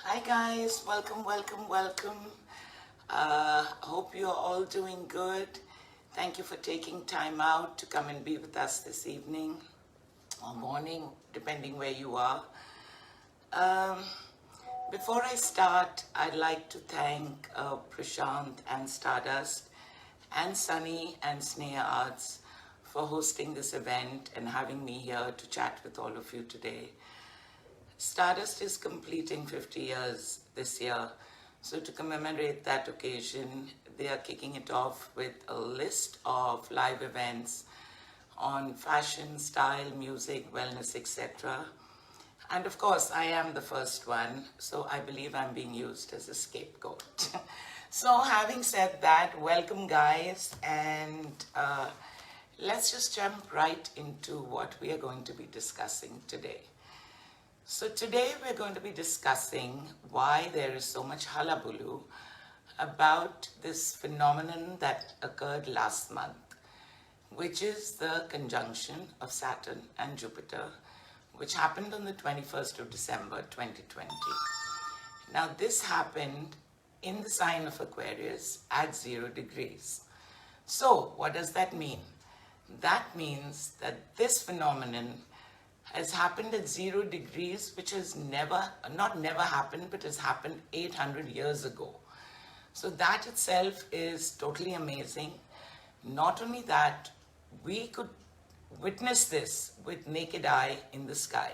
Hi guys, welcome. Hope you're all doing good. Thank you for taking time out to come and be with us this evening or morning, depending where you are. Um, Before I start, I'd like to thank Prashant and Stardust and Sunny and Sneha Arts for hosting this event and having me here to chat with all of you today. Stardust is completing 50 years this year, so to commemorate that occasion, they are kicking it off with a list of live events on fashion, style, music, wellness, etc. And of course, I am the first one, so I believe I'm being used as a scapegoat. So having said that, welcome guys, and let's just jump right into what we are going to be discussing today. So today we're going to be discussing why there is so much hullabaloo about this phenomenon that occurred last month, which is the conjunction of Saturn and Jupiter, which happened on the 21st of December 2020. Now this happened in the sign of Aquarius at 0 degrees. So what does that mean? That means that this phenomenon has happened at 0 degrees, which has not never happened, but has happened 800 years ago. So that itself is totally amazing. Not only that, we could witness this with naked eye in the sky.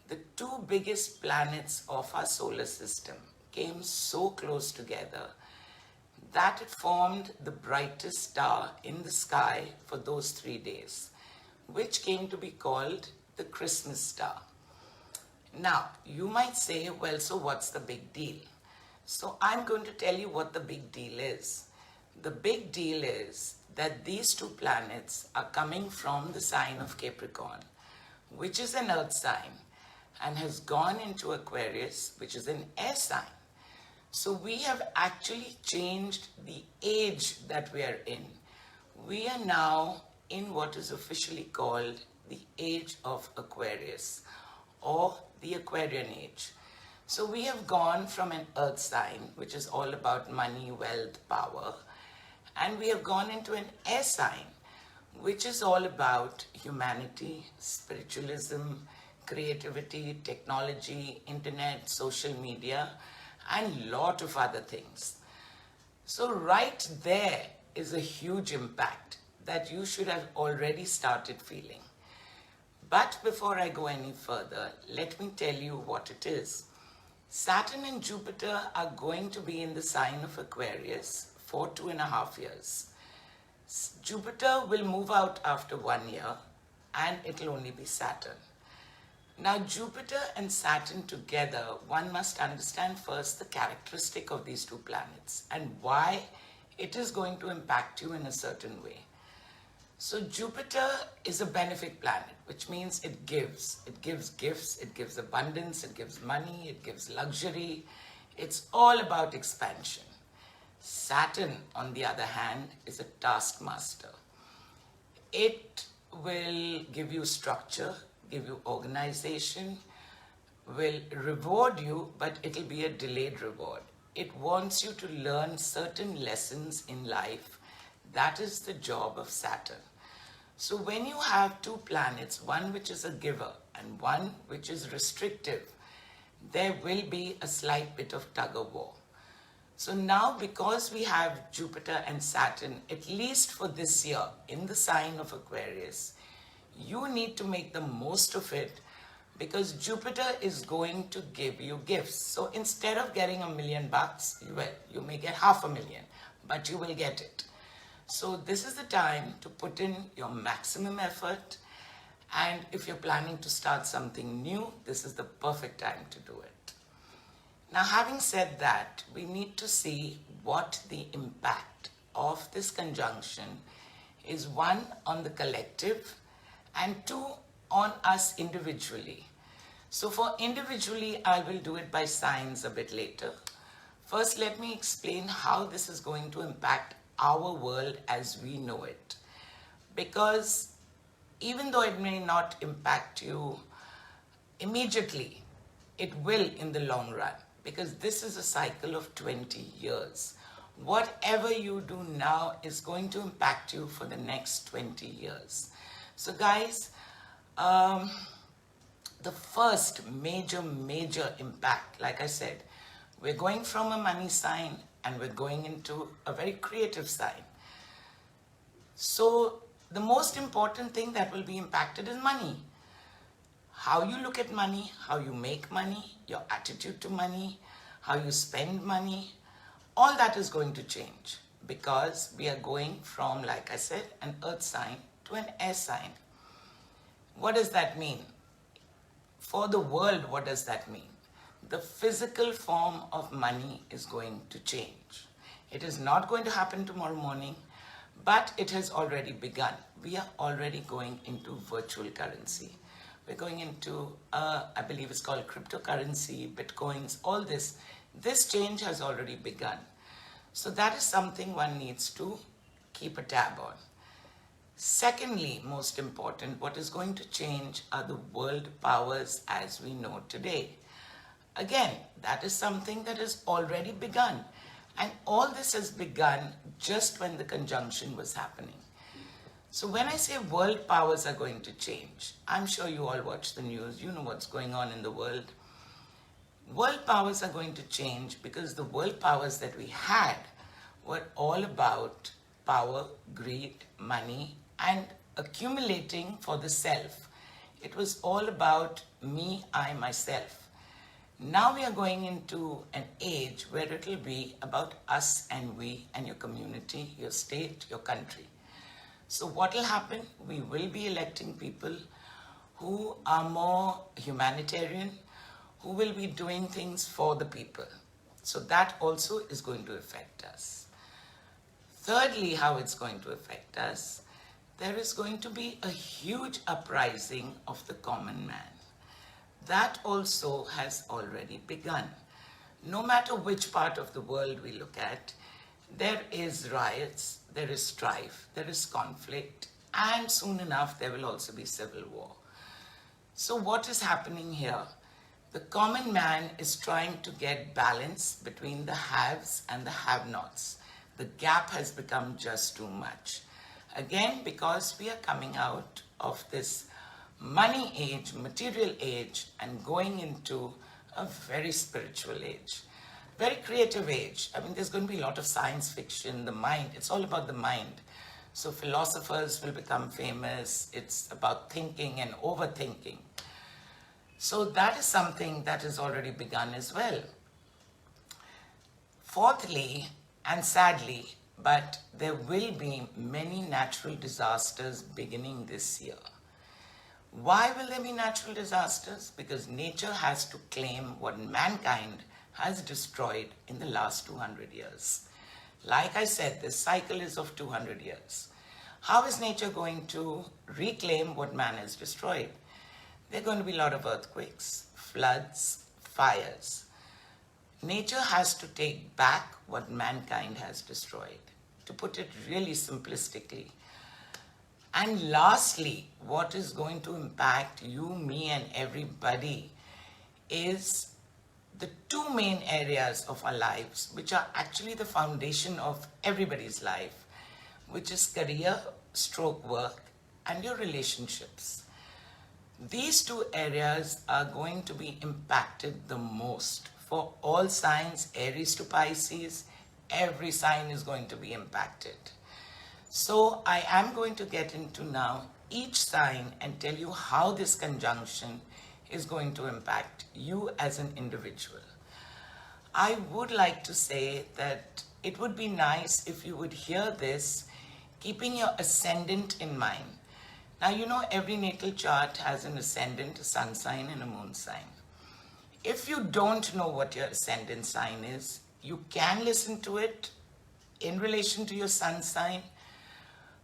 The two biggest planets of our solar system came so close together that it formed the brightest star in the sky for those 3 days, which came to be called the Christmas star. Now, you might say, well, so what's the big deal? So I'm going to tell you what the big deal is. The big deal is that these two planets are coming from the sign of Capricorn, which is an earth sign, and has gone into Aquarius, which is an air sign. So we have actually changed the age that we are in. We are now in what is officially called the age of Aquarius, or the Aquarian age. So we have gone from an earth sign, which is all about money, wealth, power, and we have gone into an air sign, which is all about humanity, spiritualism, creativity, technology, internet, social media, and lot of other things. So right there is a huge impact that you should have already started feeling. But before I go any further, let me tell you what it is. Saturn and Jupiter are going to be in the sign of Aquarius for 2.5 years. Jupiter will move out after 1 year, and it'll only be Saturn. Now, Jupiter and Saturn together, one must understand first the characteristic of these two planets and why it is going to impact you in a certain way. So Jupiter is a benefic planet, which means it gives. It gives gifts, it gives abundance, it gives money, it gives luxury. It's all about expansion. Saturn, on the other hand, is a taskmaster. It will give you structure, give you organization, will reward you, but it'll be a delayed reward. It wants you to learn certain lessons in life. That is the job of Saturn. So when you have two planets, one which is a giver and one which is restrictive, there will be a slight bit of tug of war. So now, because we have Jupiter and Saturn, at least for this year, in the sign of Aquarius, you need to make the most of it, because Jupiter is going to give you gifts. So instead of getting $1 million, well, you may get $500,000, but you will get it. So this is the time to put in your maximum effort, and if you're planning to start something new, this is the perfect time to do it. Now, having said that, we need to see what the impact of this conjunction is, one, on the collective, and two, on us individually. So for individually, I will do it by signs a bit later. First, let me explain how this is going to impact our world as we know it. Because even though it may not impact you immediately, it will in the long run. because this is a cycle of 20 years. Whatever you do now is going to impact you for the next 20 years. So guys, the first major impact, like I said, we're going from a money sign and we're going into a very creative sign. So the most important thing that will be impacted is money. How you look at money, how you make money, your attitude to money, how you spend money, all that is going to change because we are going from, like I said, an earth sign to an air sign. What does that mean? For the world, what does that mean? The physical form of money is going to change. It is not going to happen tomorrow morning, but it has already begun. We are already going into virtual currency. We're going into, I believe it's called cryptocurrency, bitcoins, all this. This change has already begun. So that is something one needs to keep a tab on. Secondly, most important, what is going to change are the world powers as we know today. Again, that is something that has already begun. And all this has begun just when the conjunction was happening. So when I say world powers are going to change, I'm sure you all watch the news, you know what's going on in the world. World powers are going to change because the world powers that we had were all about power, greed, money, and accumulating for the self. It was all about me, I, myself. Now we are going into an age where it will be about us and we and your community, your state, your country. So what will happen? We will be electing people who are more humanitarian, who will be doing things for the people. So that also is going to affect us. Thirdly, how it's going to affect us, there is going to be a huge uprising of the common man. That also has already begun. No matter which part of the world we look at, there is riots, there is strife, there is conflict, and soon enough there will also be civil war. So what is happening here? The common man is trying to get balance between the haves and the have-nots. The gap has become just too much. Again, because we are coming out of this money age, material age, and going into a very spiritual age, very creative age. I mean, there's going to be a lot of science fiction, the mind, it's all about the mind. So philosophers will become famous. It's about thinking and overthinking. So that is something that has already begun as well. Fourthly, and sadly, but there will be many natural disasters beginning this year. Why will there be natural disasters? Because nature has to claim what mankind has destroyed in the last 200 years. Like I said, this cycle is of 200 years. How is nature going to reclaim what man has destroyed? There are going to be a lot of earthquakes, floods, fires. Nature has to take back what mankind has destroyed, to put it really simplistically. And lastly, what is going to impact you, me, and everybody is the two main areas of our lives, which are actually the foundation of everybody's life, which is career, stroke work, and your relationships. These two areas are going to be impacted the most. For all signs, Aries to Pisces, every sign is going to be impacted. So I am going to get into now each sign and tell you how this conjunction is going to impact you as an individual. I would like to say that it would be nice if you would hear this, keeping your ascendant in mind. Now, you know, every natal chart has an ascendant, a sun sign, and a moon sign. If you don't know what your ascendant sign is, you can listen to it in relation to your sun sign,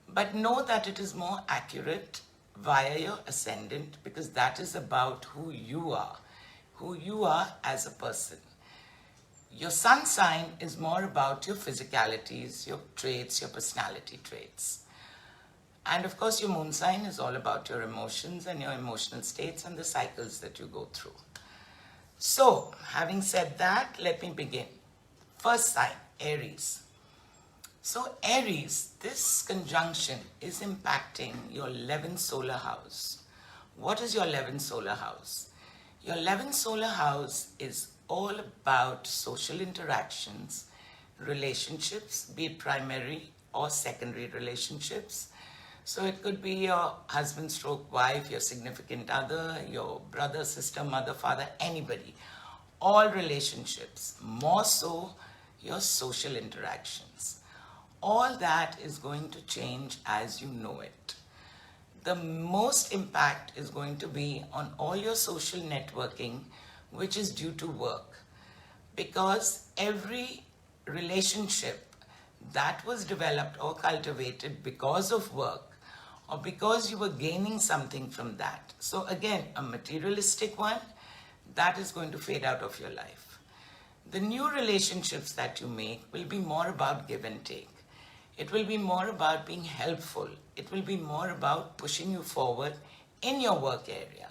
but know that it is more accurate via your ascendant, because that is about who you are as a person. Your sun sign is more about your physicalities, your traits, your personality traits. And of course, your moon sign is all about your emotions and your emotional states and the cycles that you go through. So, having said that, let me begin. First sign, Aries. So, Aries, this conjunction is impacting your 11th solar house. What is your 11th solar house? Your 11th solar house is all about social interactions, relationships, be it primary or secondary relationships. So it could be your husband stroke wife, your significant other, your brother, sister, mother, father, anybody. All relationships, more so your social interactions. All that is going to change as you know it. The most impact is going to be on all your social networking, which is due to work. Because every relationship that was developed or cultivated because of work or because you were gaining something from that. So again, a materialistic one, that is going to fade out of your life. The new relationships that you make will be more about give and take. It will be more about being helpful. It will be more about pushing you forward in your work area.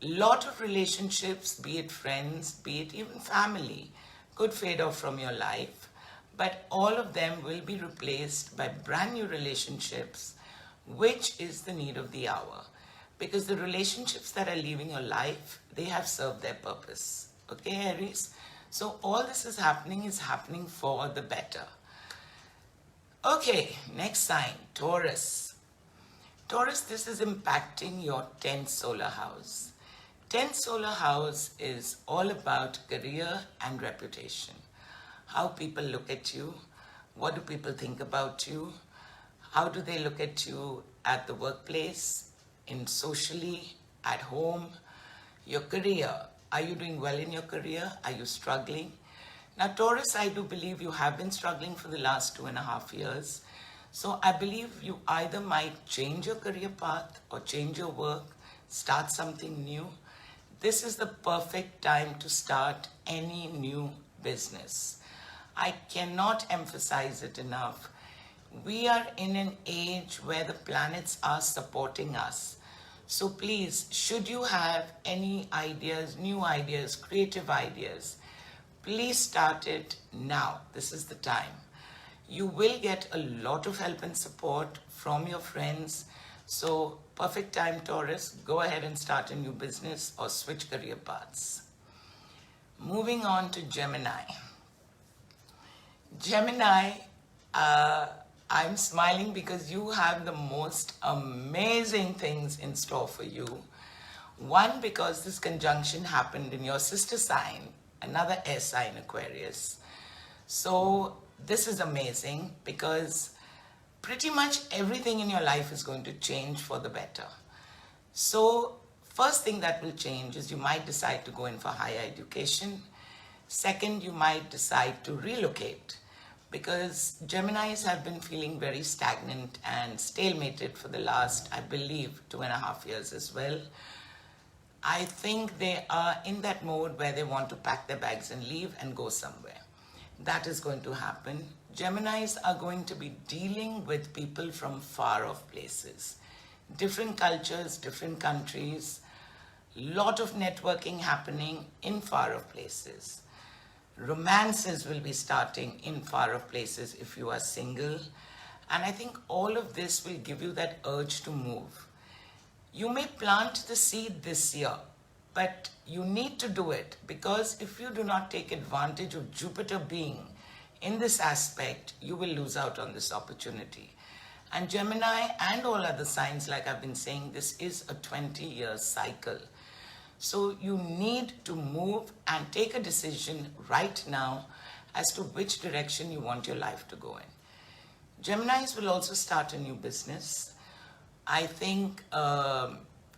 Lot of relationships, be it friends, be it even family, could fade off from your life, but all of them will be replaced by brand new relationships, which is the need of the hour. Because the relationships that are leaving your life, they have served their purpose. Okay, Aries? So all this is happening for the better. Okay, next sign, Taurus. Taurus, this is impacting your 10th solar house. 10th solar house is all about career and reputation. How people look at you, what do people think about you, how do they look at you at the workplace, in socially, at home, your career. Are you doing well in your career? Are you struggling? Now, Taurus, I do believe you have been struggling for the last 2.5 years. So I believe you either might change your career path or change your work, start something new. This is the perfect time to start any new business. I cannot emphasize it enough. We are in an age where the planets are supporting us. So please, should you have any ideas, new ideas, creative ideas, please start it now. This is the time. You will get a lot of help and support from your friends. So perfect time, Taurus. Go ahead and start a new business or switch career paths. Moving on to Gemini. Gemini, I'm smiling because you have the most amazing things in store for you. One, because this conjunction happened in your sister sign, another air sign, Aquarius. So this is amazing because pretty much everything in your life is going to change for the better. So first thing that will change is you might decide to go in for higher education. Second, you might decide to relocate because Geminis have been feeling very stagnant and stalemated for the last, I believe, 2.5 years as well. I think they are in that mode where they want to pack their bags and leave and go somewhere. That is going to happen. Geminis are going to be dealing with people from far off places, different cultures, different countries, lot of networking happening in far off places. Romances will be starting in far off places if you are single. And I think all of this will give you that urge to move. You may plant the seed this year, but you need to do it because if you do not take advantage of Jupiter being in this aspect, you will lose out on this opportunity. And Gemini and all other signs, like I've been saying, this is a 20-year cycle. So you need to move and take a decision right now as to which direction you want your life to go in. Geminis will also start a new business. I think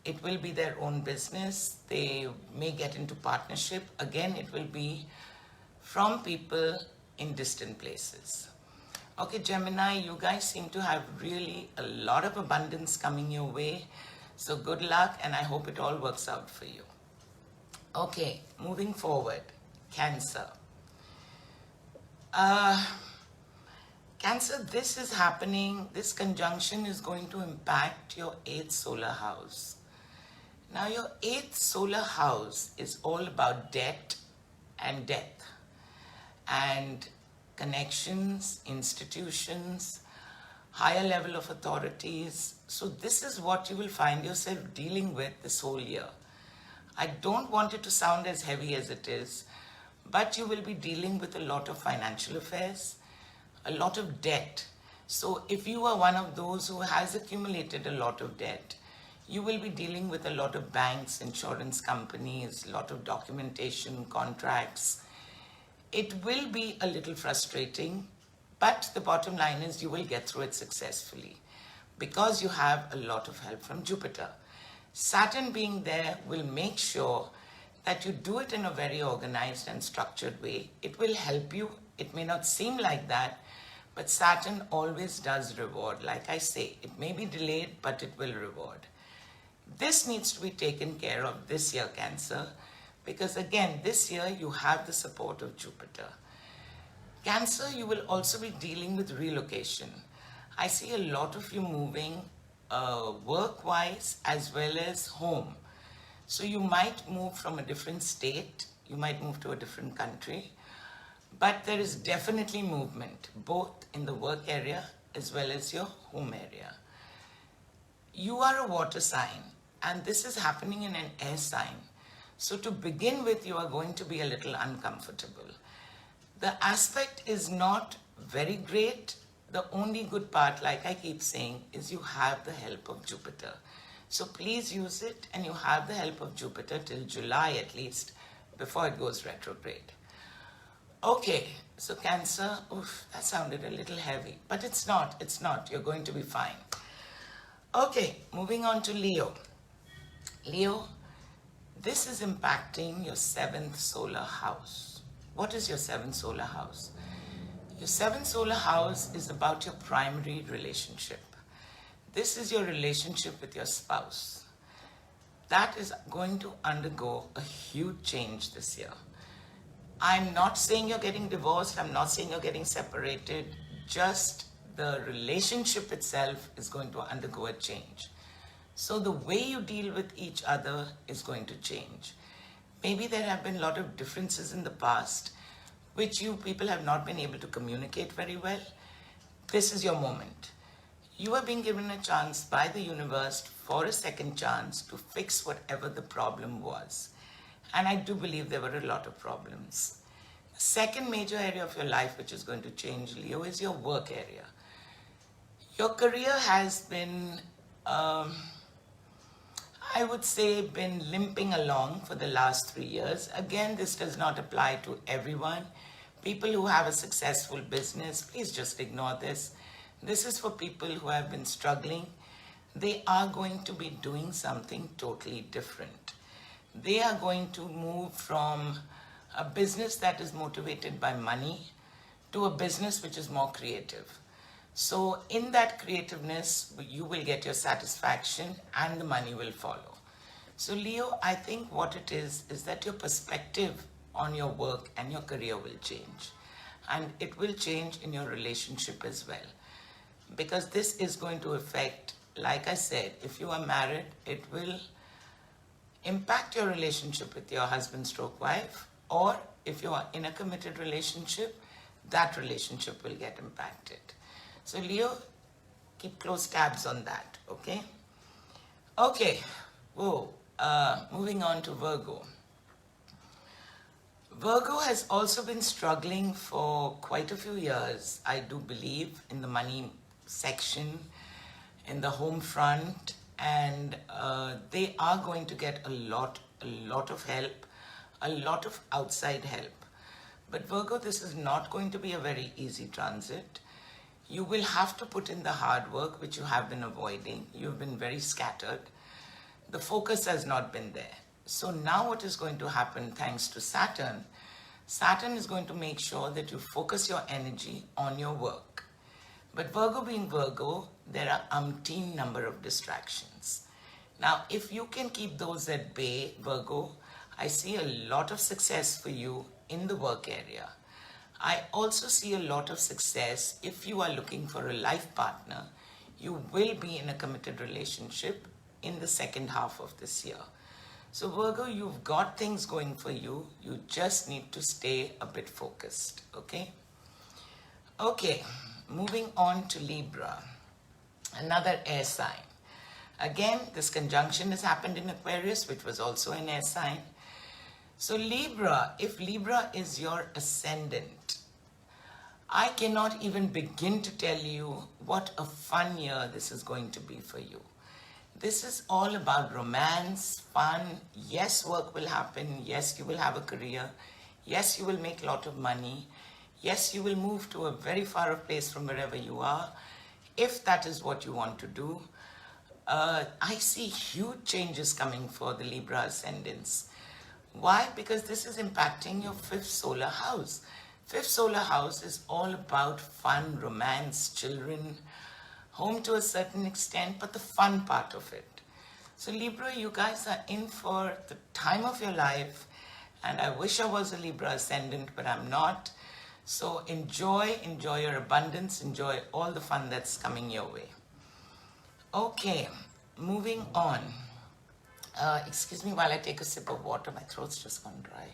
it will be their own business. They may get into partnership. Again, it will be from people in distant places. Okay, Gemini, you guys seem to have really a lot of abundance coming your way. So good luck, and I hope it all works out for you. Okay, moving forward, Cancer. Cancer, this is happening, this conjunction is going to impact your 8th solar house. Now your 8th solar house is all about debt and death and connections, institutions, higher level of authorities. So this is what you will find yourself dealing with this whole year. I don't want it to sound as heavy as it is, but you will be dealing with a lot of financial affairs, a lot of debt. So if you are one of those who has accumulated a lot of debt, you will be dealing with a lot of banks, insurance companies, a lot of documentation, contracts. It will be a little frustrating, but the bottom line is you will get through it successfully because you have a lot of help from Jupiter. Saturn being there will make sure that you do it in a very organized and structured way. It will help you. It may not seem like that, but Saturn always does reward. Like I say, it may be delayed, but it will reward. This needs to be taken care of this year, Cancer, because again, this year you have the support of Jupiter. Cancer, you will also be dealing with relocation. I see a lot of you moving work-wise as well as home. So you might move from a different state, you might move to a different country, but there is definitely movement, both in the work area as well as your home area. You are a water sign, and this is happening in an air sign. So to begin with, you are going to be a little uncomfortable. The aspect is not very great. The only good part, like I keep saying, is you have the help of Jupiter. So please use it, and you have the help of Jupiter till July at least, before it goes retrograde. Okay, so Cancer, oof, that sounded a little heavy, but it's not, you're going to be fine. Okay, moving on to Leo. Leo, this is impacting your 7th solar house. What is your 7th solar house? Your 7th solar house is about your primary relationship. This is your relationship with your spouse. That is going to undergo a huge change this year. I'm not saying you're getting divorced. I'm not saying you're getting separated. Just the relationship itself is going to undergo a change. So the way you deal with each other is going to change. Maybe there have been a lot of differences in the past, which you people have not been able to communicate very well. This is your moment. You are being given a chance by the universe for a second chance to fix whatever the problem was. And I do believe there were a lot of problems. The second major area of your life which is going to change, Leo, is your work area. Your career has been, I would say, been limping along for the last 3 years. Again, this does not apply to everyone. People who have a successful business, please just ignore this. This is for people who have been struggling. They are going to be doing something totally different. They are going to move from a business that is motivated by money to a business which is more creative. So in that creativeness, you will get your satisfaction and the money will follow. So Leo, I think what it is that your perspective on your work and your career will change. And it will change in your relationship as well. Because this is going to affect, like I said, if you are married, it will impact your relationship with your husband stroke wife, or if you are in a committed relationship, that relationship will get impacted. So Leo, keep close tabs on that, okay? Okay, moving on to Virgo. Virgo has also been struggling for quite a few years, I do believe, in the money section, in the home front, and they are going to get a lot of help, a lot of outside help. But Virgo, this is not going to be a very easy transit. You will have to put in the hard work, which you have been avoiding. You've been very scattered. The focus has not been there. So now what is going to happen, thanks to Saturn, Saturn is going to make sure that you focus your energy on your work. But Virgo being Virgo, there are umpteen number of distractions. Now, if you can keep those at bay, Virgo, I see a lot of success for you in the work area. I also see a lot of success if you are looking for a life partner. You will be in a committed relationship in the second half of this year. So Virgo, you've got things going for you. You just need to stay a bit focused, okay? Okay, moving on to Libra, another air sign. Again, this conjunction has happened in Aquarius, which was also an air sign. So Libra, if Libra is your ascendant, I cannot even begin to tell you what a fun year this is going to be for you. This is all about romance, fun. Yes, work will happen. Yes, you will have a career. Yes, you will make a lot of money. Yes, you will move to a very far off place from wherever you are, if that is what you want to do. I see huge changes coming for the Libra ascendants. Why? Because this is impacting your fifth solar house. Fifth solar house is all about fun, romance, children, home to a certain extent, but the fun part of it. So Libra, you guys are in for the time of your life, and I wish I was a Libra ascendant, but I'm not. So enjoy your abundance, enjoy all the fun that's coming your way. Okay, moving on. Excuse me while I take a sip of water. My throat's just gone dry.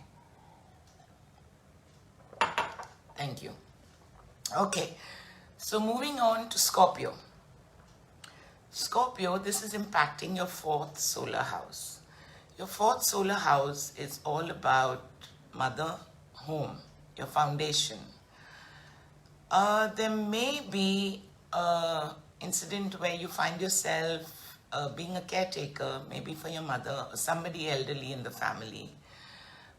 Thank you. Okay, so moving on to Scorpio. Scorpio, this is impacting your fourth solar house. Your fourth solar house is all about mother, home, your foundation. There may be an incident where you find yourself being a caretaker, maybe for your mother or somebody elderly in the family.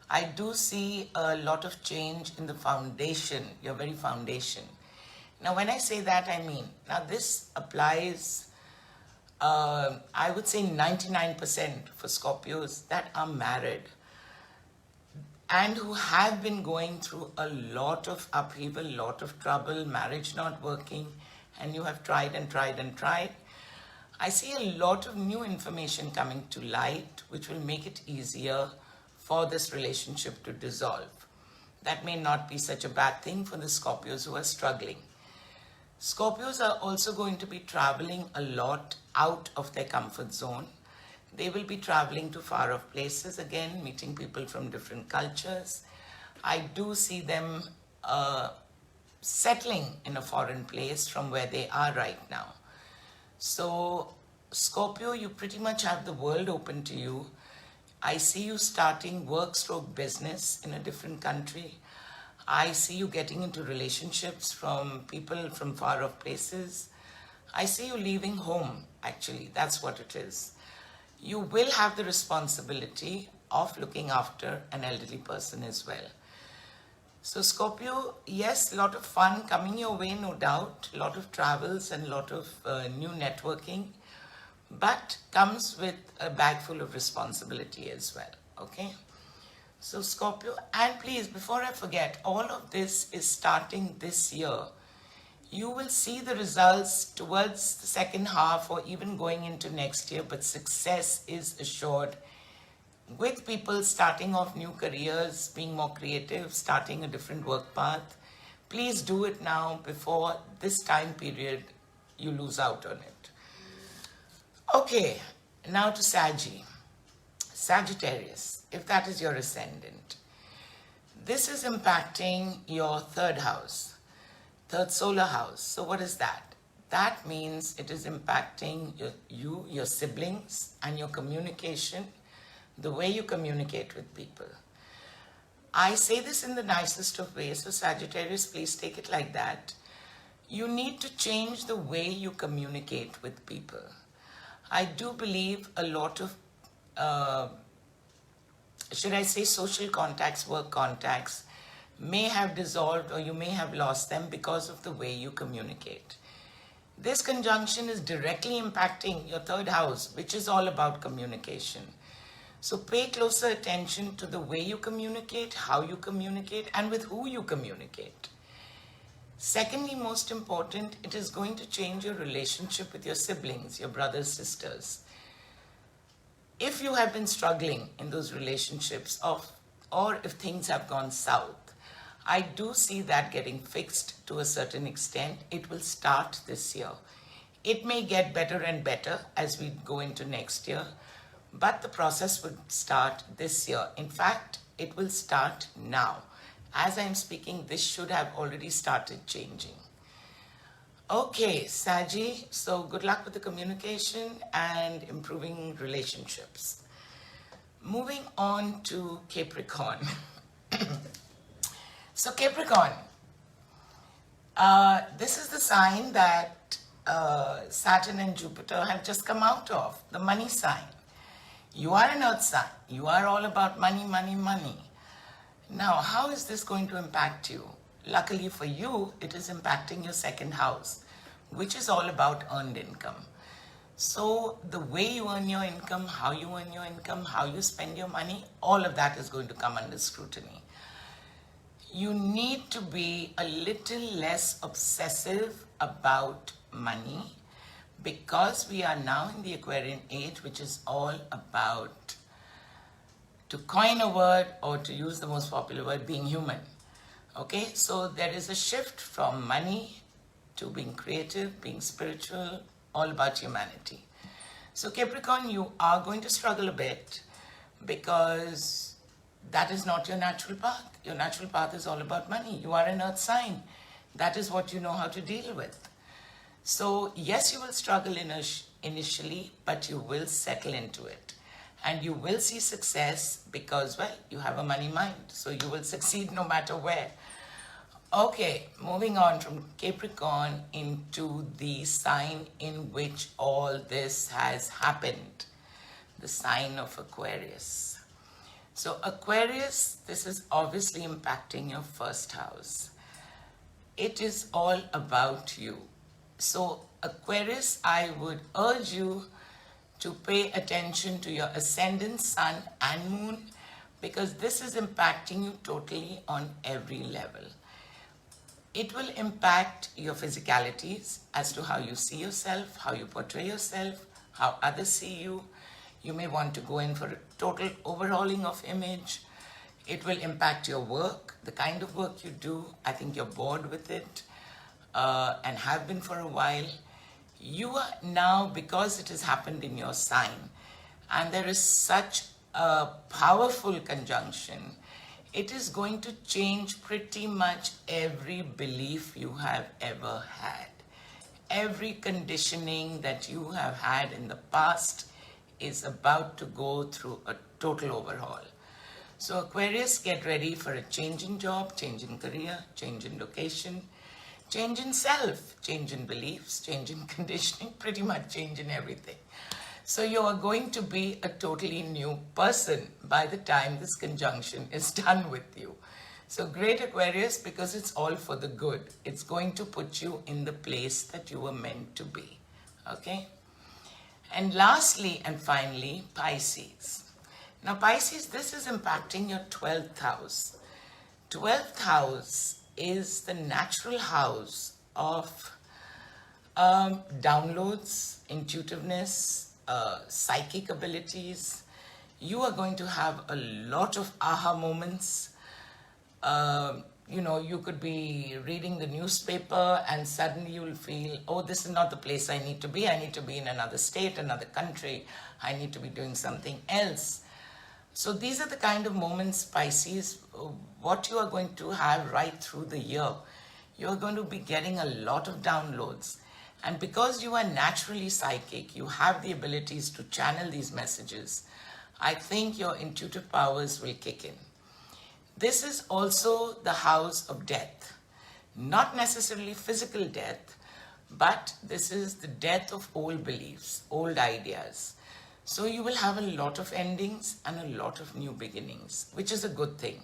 I do see a lot of change in the foundation, your very foundation. Now, when I say that, I mean, now this applies, I would say 99% for Scorpios that are married and who have been going through a lot of upheaval, lot of trouble, marriage not working, and you have tried and tried and tried. I see a lot of new information coming to light, which will make it easier for this relationship to dissolve. That may not be such a bad thing for the Scorpios who are struggling. Scorpios are also going to be traveling a lot out of their comfort zone. They will be traveling to far off places again, meeting people from different cultures. I do see them settling in a foreign place from where they are right now. So Scorpio, you pretty much have the world open to you. I see you starting work/business in a different country. I see you getting into relationships from people from far off places. I see you leaving home, actually. That's what it is. You will have the responsibility of looking after an elderly person as well. So Scorpio, yes, a lot of fun coming your way, no doubt. A lot of travels and a lot of new networking, but comes with a bag full of responsibility as well, okay? So Scorpio, and please, before I forget, all of this is starting this year. You will see the results towards the second half or even going into next year, but success is assured with people starting off new careers, being more creative, starting a different work path. Please do it now before this time period you lose out on it. Okay, now to Sagittarius, if that is your ascendant. This is impacting your third house, third solar house. So what is that? That means it is impacting your siblings and your communication, the way you communicate with people. I say this in the nicest of ways, so Sagittarius, please take it like that. You need to change the way you communicate with people. I do believe a lot of, should I say, social contacts, work contacts, may have dissolved or you may have lost them because of the way you communicate. This conjunction is directly impacting your third house, which is all about communication. So pay closer attention to the way you communicate, how you communicate, and with who you communicate. Secondly, most important, it is going to change your relationship with your siblings, your brothers, sisters. If you have been struggling in those relationships, or if things have gone south, I do see that getting fixed to a certain extent. It will start this year. It may get better and better as we go into next year, but the process would start this year. In fact, it will start now. As I'm speaking, this should have already started changing. Okay, Saggy, so good luck with the communication and improving relationships. Moving on to Capricorn. So Capricorn, this is the sign that Saturn and Jupiter have just come out of, the money sign. You are an earth sign. You are all about money, money, money. Now, how is this going to impact you? Luckily for you, it is impacting your second house, which is all about earned income. So the way you earn your income, how you earn your income, how you spend your money, all of that is going to come under scrutiny. You need to be a little less obsessive about money, because we are now in the Aquarian age, which is all about, to coin a word or to use the most popular word, being human. Okay, so there is a shift from money to being creative, being spiritual, all about humanity. So Capricorn, you are going to struggle a bit because that is not your natural path. Your natural path is all about money. You are an earth sign. That is what you know how to deal with. So yes, you will struggle initially, but you will settle into it. And you will see success because, well, you have a money mind. So you will succeed no matter where. Okay, moving on from Capricorn into the sign in which all this has happened. The sign of Aquarius. So Aquarius, this is obviously impacting your first house. It is all about you. So Aquarius, I would urge you to pay attention to your ascendant, sun and moon, because this is impacting you totally on every level. It will impact your physicalities as to how you see yourself, how you portray yourself, how others see you. You may want to go in for a total overhauling of image. It will impact your work, the kind of work you do. I think you're bored with it and have been for a while. You are now, because it has happened in your sign, and there is such a powerful conjunction, it is going to change pretty much every belief you have ever had. Every conditioning that you have had in the past is about to go through a total overhaul. So Aquarius, get ready for a change in job, change in career, change in location, change in self, change in beliefs, change in conditioning, pretty much change in everything. So you are going to be a totally new person by the time this conjunction is done with you. So great Aquarius, because it's all for the good. It's going to put you in the place that you were meant to be. Okay? And lastly and finally, Pisces. Now Pisces, this is impacting your 12th house. 12th house is the natural house of downloads, intuitiveness, psychic abilities. You are going to have a lot of aha moments. You could be reading the newspaper and suddenly you'll feel, oh, this is not the place I need to be. I need to be in another state, another country. I need to be doing something else. So these are the kind of moments, Pisces, what you are going to have right through the year. You're going to be getting a lot of downloads. And because you are naturally psychic, you have the abilities to channel these messages. I think your intuitive powers will kick in. This is also the house of death. Not necessarily physical death, but this is the death of old beliefs, old ideas. So you will have a lot of endings and a lot of new beginnings, which is a good thing.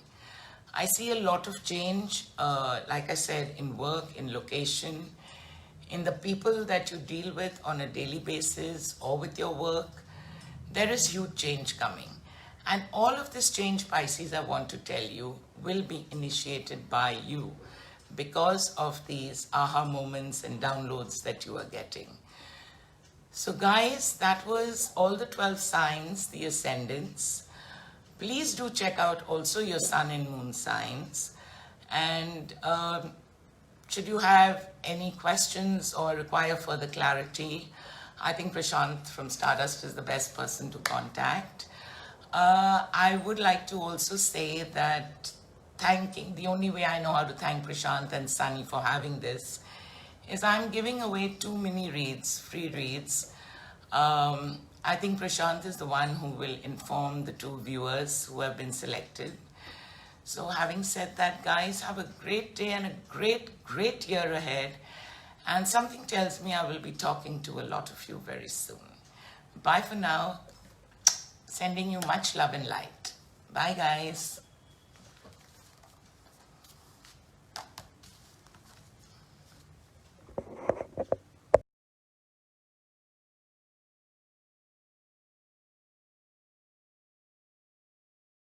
I see a lot of change, like I said, in work, in location, in the people that you deal with on a daily basis or with your work. There is huge change coming. And all of this change, Pisces, I want to tell you, will be initiated by you because of these aha moments and downloads that you are getting. So guys, that was all the 12 signs, the ascendants. Please do check out also your sun and moon signs. And should you have any questions or require further clarity, I think Prashant from Stardust is the best person to contact. I would like to also say that the only way I know how to thank Prashant and Sunny for having this is I'm giving away 2 mini reads, free reads. I think Prashant is the one who will inform the 2 viewers who have been selected. So having said that, guys, have a great day and a great year ahead. And something tells me I will be talking to a lot of you very soon. Bye for now. Sending you much love and light. Bye, guys.